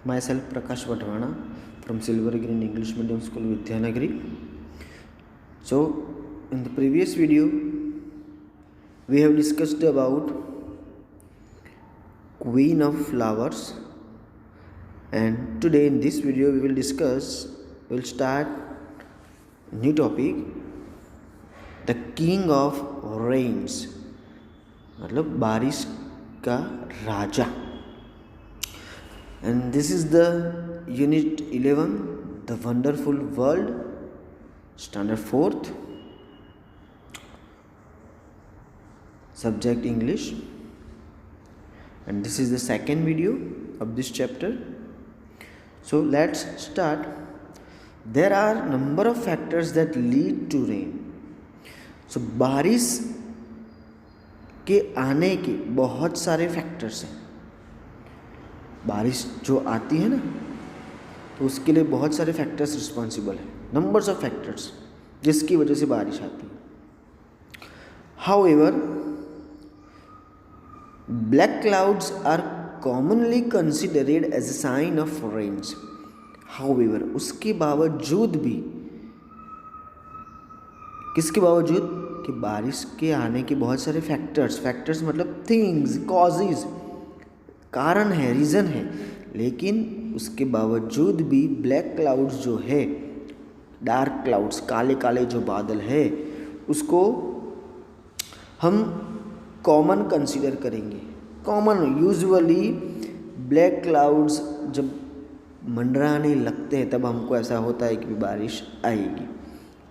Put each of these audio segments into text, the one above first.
Myself Prakash Vatwana from Silver Green English Medium School, Vidyanagari. So, in the previous video, we have discussed about Queen of Flowers, and today in this video we'll start new topic, the King of Rains, मतलब बारिश का राजा. And this is the unit 11, the wonderful world, standard 4th, subject English, and this is the second video of this chapter. So let's start. There are number of factors that lead to rain. So बारिश के आने के बहुत सारे factors हैं. बारिश जो आती है ना, तो उसके लिए बहुत सारे फैक्टर्स रिस्पॉन्सिबल हैं, नंबर्स ऑफ फैक्टर्स जिसकी वजह से बारिश आती है. However, black clouds are commonly considered as a sign of rains. However, उसके बावजूद भी, किसके बावजूद, कि बारिश के आने के बहुत सारे फैक्टर्स मतलब थिंग्स, कॉजेज, कारण है, रीज़न है, लेकिन उसके बावजूद भी ब्लैक क्लाउड्स जो है, डार्क क्लाउड्स, काले काले जो बादल है, उसको हम कॉमन कंसीडर करेंगे. कॉमन, यूजुअली ब्लैक क्लाउड्स जब मंडराने लगते हैं तब हमको ऐसा होता है कि बारिश आएगी.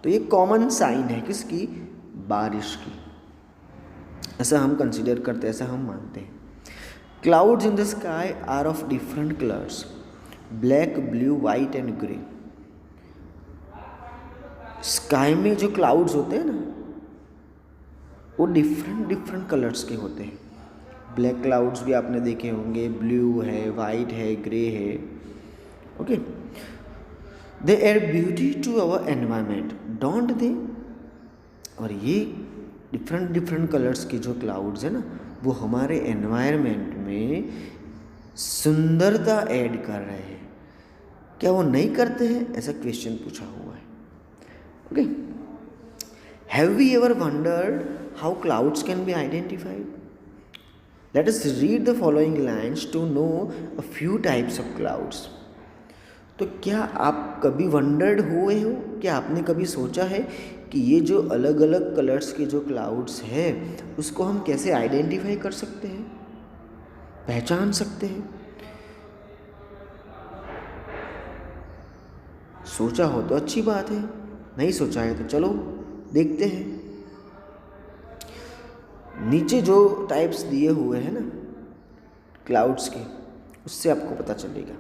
तो ये कॉमन साइन है किसकी, बारिश की. ऐसा हम कंसीडर करते हैं, ऐसा हम मानते हैं. Clouds in the sky are of different colors: black, blue, white and grey. Sky में जो क्लाउड्स होते हैं ना, वो डिफरेंट कलर्स के होते हैं. ब्लैक क्लाउड्स भी आपने देखे होंगे, ब्लू है, वाइट है, ग्रे है. Okay, they add beauty to our environment, don't they. और ये डिफरेंट कलर्स के जो क्लाउड्स है ना, वो हमारे एनवायरनमेंट में सुंदरता ऐड कर रहे हैं. क्या वो नहीं करते हैं, ऐसा क्वेश्चन पूछा हुआ है. Okay, have we ever wondered how clouds can be identified? Let us read the following lines to know a few types of clouds. तो क्या आप कभी वंडर्ड हुए हो, क्या आपने कभी सोचा है कि ये जो अलग अलग कलर्स के जो क्लाउड्स हैं उसको हम कैसे आइडेंटिफाई कर सकते हैं, पहचान सकते हैं? सोचा हो तो अच्छी बात है, नहीं सोचा है तो चलो देखते हैं. नीचे जो टाइप्स दिए हुए हैं ना क्लाउड्स के, उससे आपको पता चलेगा.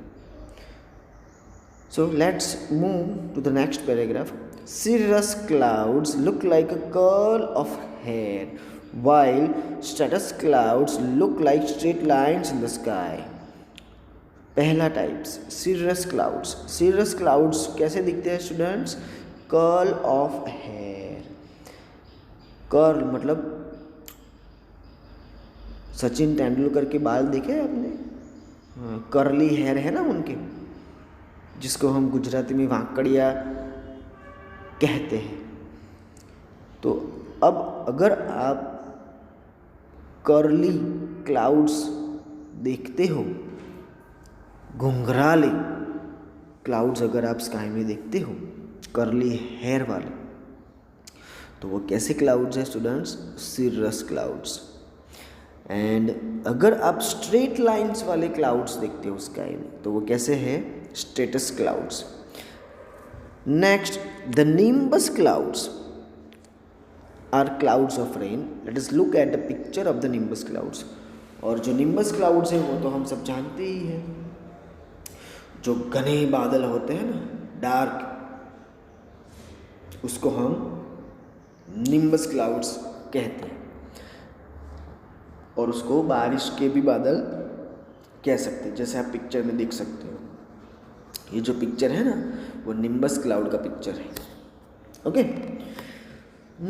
So let's move to the next paragraph. Cirrus clouds look like a curl of hair, while stratus clouds look like straight lines in the sky. पहला types, cirrus clouds. cirrus clouds कैसे दिखते हैं students? Curl of hair. Curl मतलब सचिन तेंदुलकर के बाल देखे आपने? Curly hair है ना उनके, जिसको हम गुजराती में वांकड़िया कहते हैं. तो अब अगर आप कर्ली क्लाउड्स देखते हो, घुंघराले क्लाउड्स अगर आप स्काई में देखते हो, कर्ली हेयर वाले, तो वो कैसे क्लाउड्स हैं स्टूडेंट्स? Sirsa clouds. एंड अगर आप स्ट्रेट लाइंस वाले क्लाउड्स देखते हो स्काई में, तो वो कैसे हैं? Stratus clouds. Next, the nimbus clouds are clouds of rain. Let us look at the picture of the nimbus clouds. और जो निम्बस क्लाउड्स हैं वो तो हम सब जानते ही हैं, जो घने बादल होते हैं ना, डार्क, उसको हम निम्बस क्लाउड्स कहते हैं. और उसको बारिश के भी बादल कह सकते हैं, जैसे आप पिक्चर में देख सकते हो. ये जो पिक्चर है ना, वो निम्बस क्लाउड का पिक्चर है. Okay,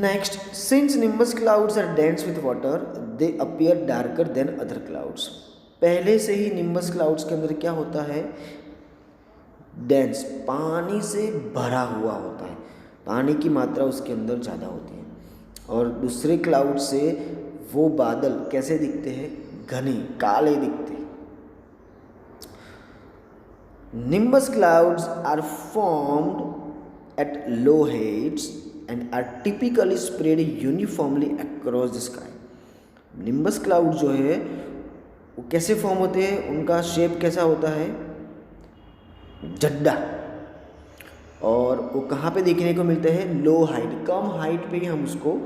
next, since nimbus clouds are dense with water, they appear darker than other clouds. पहले से ही निम्बस क्लाउड्स के अंदर क्या होता है, डेंस, पानी से भरा हुआ होता है, पानी की मात्रा उसके अंदर ज़्यादा होती है। और दूसरे क्लाउड से वो बादल कैसे दिखते हैं, घने काले दिखते हैं। Nimbus clouds are formed at low heads and are typically spread uniformly across the sky. Nimbus cloud जो है वो कैसे फॉर्म होते हैं, उनका शेप कैसा होता है, जड्डा, और वो कहाँ पे देखने को मिलते हैं, लो हाइट, कम हाइट पे ही हम उसको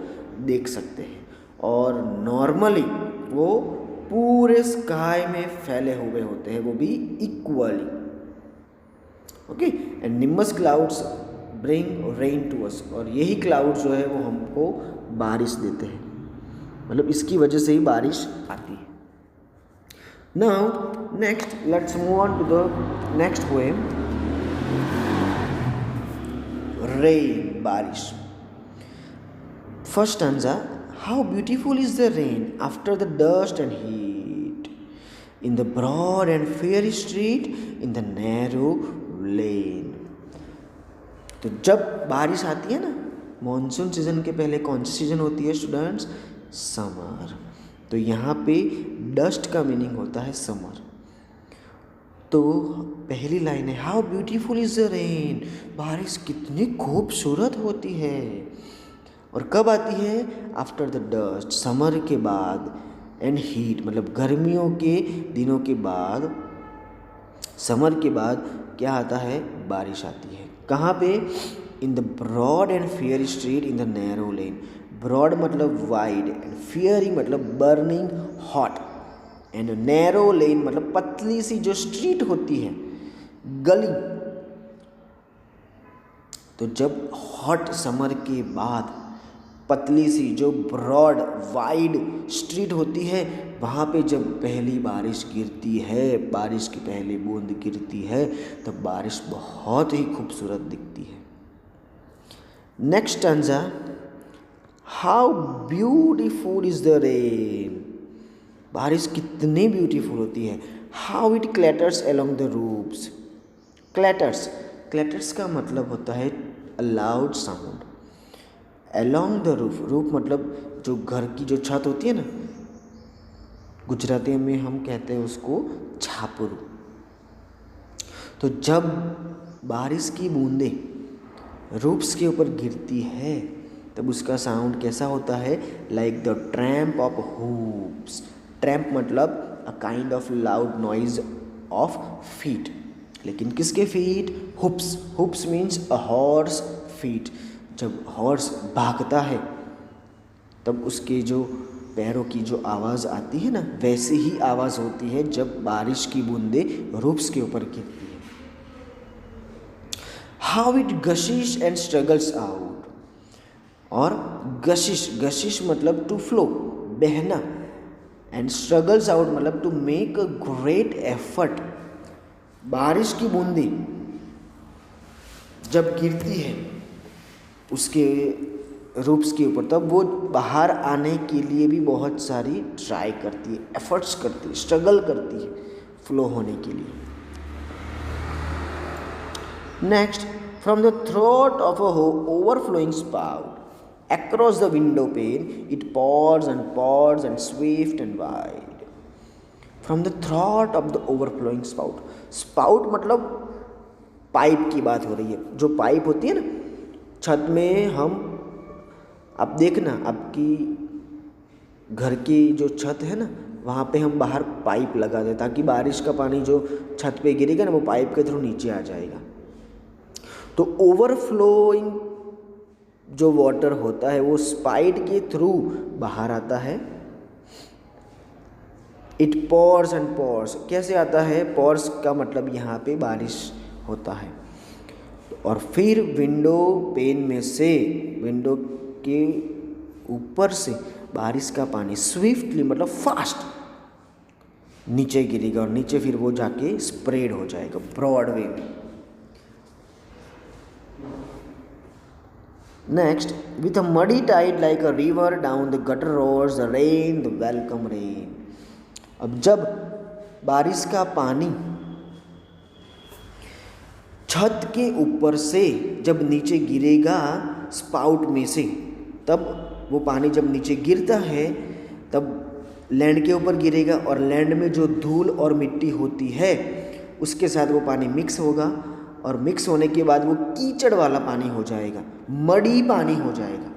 देख सकते हैं। और नॉर्मली वो पूरे स्काई में फैले हुए होते हैं, वो भी equally. Okay, and nimbus clouds bring rain to us, और यही क्लाउड जो है वो हमको बारिश देते हैं, मतलब इसकी वजह से ही बारिश आती है। Now next let's move on to the next poem, rain, बारिश। First stanza, how beautiful is the rain after the dust and heat in the broad and fiery street in the narrow lane. तो जब बारिश आती है ना, monsoon season के पहले कौन सी सीजन होती है स्टूडेंट्स, समर। तो यहाँ पे डस्ट का मीनिंग होता है समर। तो पहली लाइन है, how beautiful is the rain, बारिश कितनी खूबसूरत होती है। और कब आती है, आफ्टर द डस्ट, समर के बाद, एंड हीट मतलब गर्मियों के दिनों के बाद, समर के बाद क्या आता है, बारिश आती है। कहाँ पे, in the broad and fair street in the narrow lane. Broad मतलब वाइड, एंड फेयरी मतलब burning hot, and narrow lane मतलब पतली सी जो स्ट्रीट होती है, गली। तो जब हॉट समर के बाद पतली सी जो ब्रॉड वाइड स्ट्रीट होती है, वहाँ पे जब पहली बारिश गिरती है, बारिश की पहली बूंद गिरती है, तब बारिश बहुत ही खूबसूरत दिखती है। Next stanza, how beautiful is the rain, बारिश कितनी ब्यूटीफुल होती है। How it clatters along the roofs, clatters, clatters का मतलब होता है a loud sound. Along the roof, roof मतलब जो घर की जो छत होती है ना, गुजराती में हम कहते हैं उसको छापरू। तो जब बारिश की बूंदें रूफ्स के ऊपर गिरती है, तब उसका साउंड कैसा होता है, like the tramp of hoofs. Tramp मतलब a kind of loud noise of feet, लेकिन किसके feet, hoofs. Hoofs means a horse feet. जब हॉर्स भागता है तब उसके जो पैरों की जो आवाज़ आती है ना, वैसे ही आवाज़ होती है जब बारिश की बूंदें रूफ्स के ऊपर गिरती है। How it gushes and struggles out, और गशिश, गशिश मतलब टू फ्लो, बहना, एंड स्ट्रगल्स आउट मतलब to make a great effort. बारिश की बूंदें जब गिरती है उसके रूफ्स के ऊपर, तब वो बाहर आने के लिए भी बहुत सारी ट्राई करती है, एफर्ट्स करती है, स्ट्रगल करती है फ्लो होने के लिए। Next, from the throat of a overflowing spout across the window pane it pours and swift and wide. From the throat of the overflowing spout, spout मतलब पाइप की बात हो रही है। जो पाइप होती है ना छत में, हम अब देखना आपकी घर की जो छत है ना, वहाँ पे हम बाहर पाइप लगा दें ताकि बारिश का पानी जो छत पे गिरेगा ना, वो पाइप के थ्रू नीचे आ जाएगा। तो ओवरफ्लोइंग जो वाटर होता है वो स्पाइट के थ्रू बाहर आता है। इट पॉर्स एंड पॉर्स, कैसे आता है, पॉर्स का मतलब यहाँ पे बारिश होता है। और फिर विंडो पेन में से, विंडो के ऊपर से बारिश का पानी स्विफ्टली मतलब फास्ट नीचे गिरेगा, और नीचे फिर वो जाके स्प्रेड हो जाएगा ब्रॉड वे में। Next, with a muddy tide like a river down the gutter roars the rain, the welcome rain. अब जब बारिश का पानी छत के ऊपर से जब नीचे गिरेगा स्पाउट में से, तब वो पानी जब नीचे गिरता है तब लैंड के ऊपर गिरेगा और लैंड में जो धूल और मिट्टी होती है उसके साथ वो पानी मिक्स होगा और मिक्स होने के बाद वो कीचड़ वाला पानी हो जाएगा, मडी पानी हो जाएगा।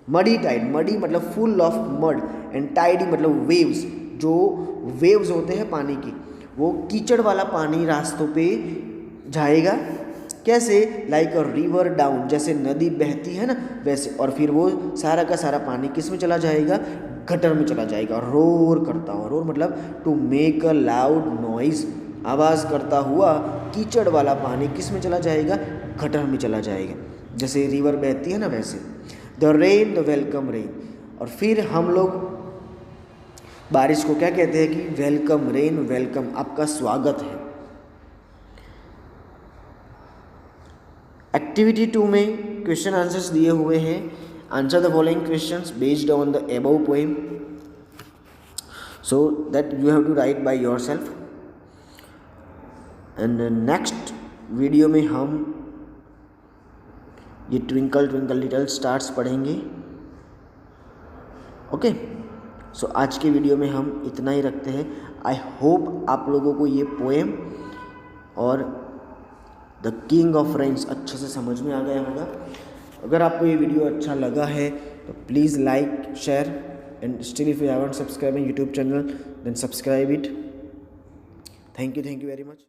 मडी टाइड, मडी मतलब full of mud and tidy मतलब वेव्स, जो वेव्स होते हैं पानी की, वो कीचड़ वाला पानी रास्तों पे जाएगा। कैसे? लाइक अ रिवर डाउन, जैसे नदी बहती है ना वैसे, और फिर वो सारा का सारा पानी किस में चला जाएगा? गटर में चला जाएगा, रोर करता हुआ। रोर मतलब to make a loud noise, आवाज़ करता हुआ कीचड़ वाला पानी किस में चला जाएगा? गटर में चला जाएगा, जैसे रिवर बहती है ना वैसे। The rain, the welcome rain. और फिर हम लोग बारिश को क्या कहते हैं कि वेलकम रेन, वेलकम, आपका स्वागत है। एक्टिविटी 2 में क्वेश्चन आंसर्स दिए हुए हैं। Answer the following questions based on the above poem, so that you have to write by yourself. And next video में हम ये ट्विंकल ट्विंकल लिटिल स्टार्स पढ़ेंगे। ओके, सो आज के वीडियो में हम इतना ही रखते हैं। आई होप आप लोगों को ये पोएम और द किंग ऑफ रेन्स अच्छे से समझ में आ गया होगा। अगर आपको ये वीडियो अच्छा लगा है तो please like, share and still if you haven't subscribe my YouTube channel then subscribe it. Thank you very much.